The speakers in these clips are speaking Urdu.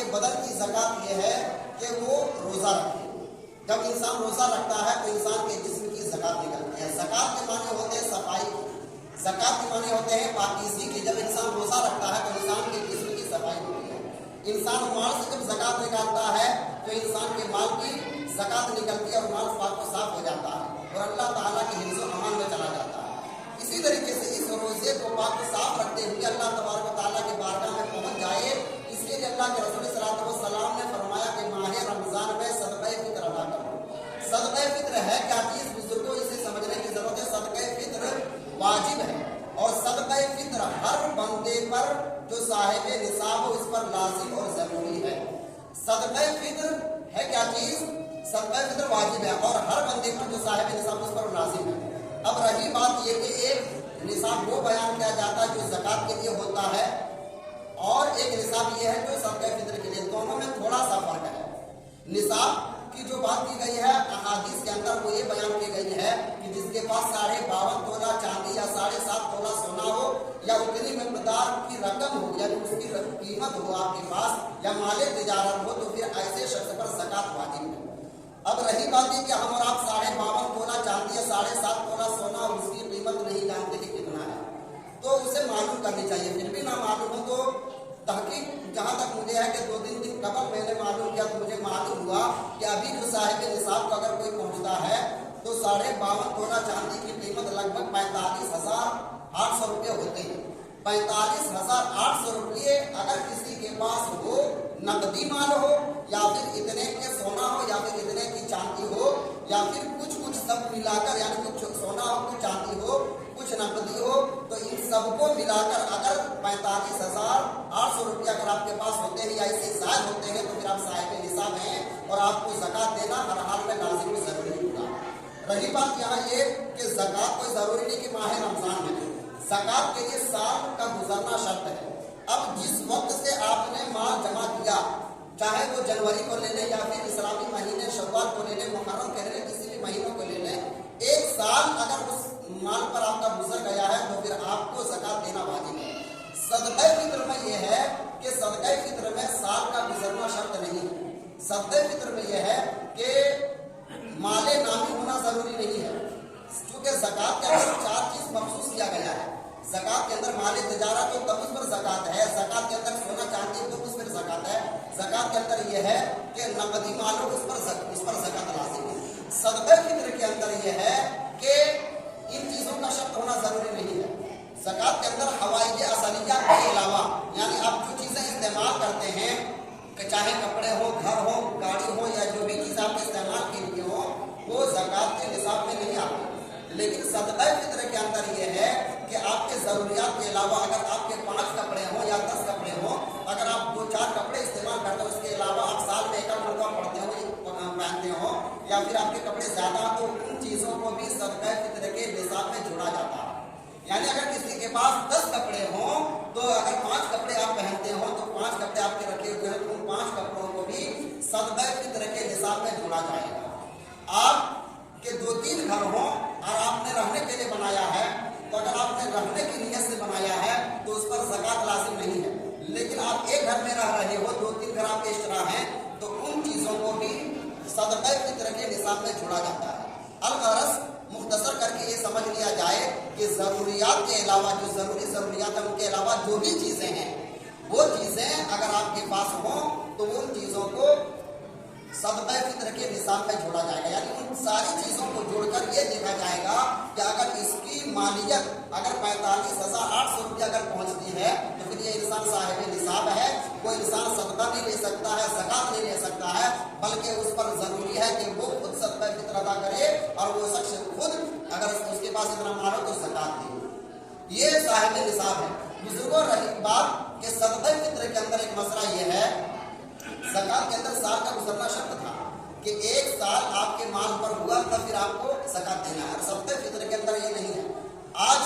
کے بدن کی زکات یہ ہے کہ وہ روزہ رکھے. جب انسان روزہ رکھتا ہے تو انسان کے جسم کی زکات نکلتی ہے. زکات کے معنی ہوتے ہیں صفائی کی, زکات کے معنی ہوتے ہیں پاکیزگی کی. جب انسان روزہ رکھتا ہے تو انسان کے جسم کی صفائی ہوتی ہے. انسان مال سے جب زکات نکالتا ہے تو انسان کے مال کی زکات نکلتی ہے اور مال پاک و صاف ہو جاتا ہے اور اللہ تعالیٰ کے حفظ و امان میں چلا جاتا ہے. اسی طریقے سے اس روزے کو پاک و صاف رکھتے ہوئے اللہ تبارک و تعالیٰ کے بارگاہ میں پہنچ جائے, اس لیے اللہ کے رسول صلی اللہ علیہ وسلم نے فرمایا کہ ماہ رمضان میں صدقہ فطر ادا کرو. صدقہ فطر ہے کیا چیز؟ بزرگوں اسے سمجھنے کی ضرورت ہے. صدقہ فطر واجب ہے اور صدقہ فطر ہر بندے پر جو صاحب نصاب ہو اس پر لازم اور ضروری ہے. صدقہ فطر ہے کیا چیز؟ صدقہ فطر واجب ہے اور ہر بندے پر جو صاحب نصاب اس پر لازم ہے. اب رہی بات یہ کہ ایک نصاب وہ بیان کیا جاتا ہے جو زکات کے لیے ہوتا ہے اور ایک نصاب یہ ہے جو صدقہ فطر کے لیے. دونوں میں تھوڑا سا فرق ہے. نصاب کی جو بات کی گئی ہے احادیث کے اندر وہ یہ بیان کی گئی ہے کہ جس کے پاس 52.5 تولہ چاندی یا 7.5 تولہ سونا ہو یا اتنی مقدار کی رقم ہو یعنی اس کی قیمت ہو آپ کے پاس یا مال تجارت ہو تو پھر ایسے شخص پر زکات واجب ہے. اب رہی بات یہ کہ ہم اور آپ 52.5 تولہ چاندی یا 7.5 تولہ سونا اور اس کی قیمت نہیں جانتے کہ کتنا ہے تو اسے معلوم کرنی چاہیے. پھر بھی نہ معلوم ہو تو تحقیق جہاں تک مجھے ہے کہ 2-3 دن قبل میں نے معلوم کیا تو مجھے معلوم ہوا کہ ابھی جو صاحب نصاب کو اگر کوئی پہنچتا ہے تو 52.5 تولہ چاندی کی قیمت لگ بھگ 45,800 روپے ہوتے ہیں. 45,800 روپے اگر کسی کے پاس ہو, نقدی مال ہو یا پھر اتنے کے سونا ہو یا پھر اتنے کی چاندی ہو یا پھر کچھ سب ملا کر یعنی کچھ سونا ہو کچھ چاندی ہو کچھ نقدی ہو تو ان سب کو ملا کر اگر 45,800 روپیہ اگر آپ کے پاس ہوتے ہیں یا اس سے زائد ہوتے ہیں تو پھر آپ صاحب نصاب ہیں اور آپ کو زکات دینا ہر حال میں لازم و ضروری ہوگا. رہی بات یہاں یہ کہ زکات کوئی ضروری نہیں کہ ماہ رمضان میں, زکات کے لیے سال کا گزرنا شرط ہے. اب جس وقت سے آپ نے مال جمع کیا چاہے وہ جنوری کو لے لیں یا پھر اسلامی مہینے شوال کو لے لیں, محرم کے لے لیں, کسی بھی مہینوں کو لے لیں, ایک سال اگر اس مال پر آپ کا گزر گیا ہے تو پھر آپ کو زکات دینا واجب ہے. صدقہ فطر میں یہ ہے کہ صدقہ فطر میں سال کا گزرنا شرط نہیں ہے. صدقہ فطر میں یہ ہے کہ مال نامی ہونا ضروری نہیں ہے کیونکہ زکات کے اندر 4 چیز مخصوص کیا گیا ہے. زکات کے اندر مال تجارت ہو تب اس پر زکات ہے, زکات کے اندر سونا چاندی تو اس پر زکات ہے, زکات کے اندر یہ ہے کہ نقدی مال ہو اس پر زکات لازم ہے. صدقہ فطر کے اندر یہ ہے کہ ان چیزوں کا شرط ہونا ضروری نہیں ہے. زکات کے اندر حوائج اصلیہ کے علاوہ یعنی آپ جو چیزیں استعمال کرتے ہیں کہ چاہے کپڑے ہو, گھر ہو, گاڑی ہو یا جو بھی چیز آپ کے استعمال کے لیے ہو وہ زکات کے نصاب میں نہیں آتی. لیکن صدقہ فطر کے اندر یہ ہے کہ آپ کے ضروریات کے علاوہ اگر آپ کے 5 کپڑے ہوں یا 10 کپڑے ہوں, اگر آپ 2-4 کپڑے استعمال کرتے ہیں اس کے علاوہ آپ سال میں 1 مرتبہ پڑھتے ہو پہنتے ہو یا پھر آپ کے کپڑے زیادہ تو ان چیزوں کو بھی صدقہ فطر کے نصاب میں جوڑا جاتا ہے. یعنی اگر کسی کے پاس 10 کپڑے ہوں تو اگر 5 کپڑے آپ پہنتے ہوں تو 5 کپڑے آپ کے رکھے ہوئے ہیں تو ان 5 کپڑوں کو بھی صدقہ فطر کے نصاب میں جوڑا جائے گا. آپ کے 2-3 گھر ہوں اور آپ نے رہنے کے لیے بنایا ہے تو اگر آپ نے رہنے کی نیت سے بنایا ہے تو اس پر زکات لازم نہیں ہے. لیکن آپ ایک گھر میں رہ رہے ہو, 2-3 گھر آپ کے اشترا ہیں تو ان چیزوں کو بھی صدقہ فطر کے نصاب میں جوڑا جاتا ہے. الغرض مختصر کر کے یہ سمجھ لیا جائے کہ ضروریات کے علاوہ جو ضروریات ہیں ان کے علاوہ جو بھی چیزیں ہیں وہ چیزیں اگر آپ کے پاس ہوں تو ان چیزوں کو صدقہ فطر کے نصاب میں جوڑا جائے گا. یعنی ان ساری چیزوں کو جوڑ کر یہ دیکھا جائے گا کہ اگر اس کی مالیت اگر 45,800 روپیہ اگر پہنچتی ہے تو پھر یہ انسان صاحب نصاب ہے. کوئی انسان صدقہ نہیں لے سکتا ہے, زکات نہیں لے سکتا ہے, بلکہ اس پر ضروری ہے کہ وہ خود صدقہ فطر ادا کرے اور وہ شخص خود اگر اس کے پاس اتنا مال ہو تو زکات دے. یہ صاحب نصاب ہے. بزرگوں رہی بات کہ صدقہ فطر کے اندر ایک مسئلہ یہ ہے, زکات کے اندر سال کا گزرنا شرط تھا کہ 1 سال آپ کے مال پر ہوا تب پھر آپ کو زکات دینا ہے. صدقہ فطر کے اندر یہ نہیں ہے. آج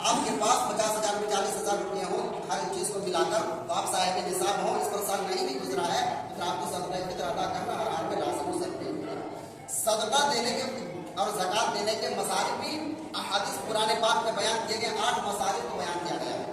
آپ کے پاس 50,000 40,000 روپیہ ہوں ہر چیز کو ملا کر تو آپ صاحب نصاب ہوں, اس پر سال نہیں بھی گزرا ہے تو آپ کو صدقہ فطر ادا کرنا ہر حال میں لازم ہو سکتے ہیں. صدقہ دینے کے اور زکات دینے کے مسائل بھی احادیث قرآن پاک میں بیان کیے گئے. 8 مسائل کو بیان کیا گیا ہے.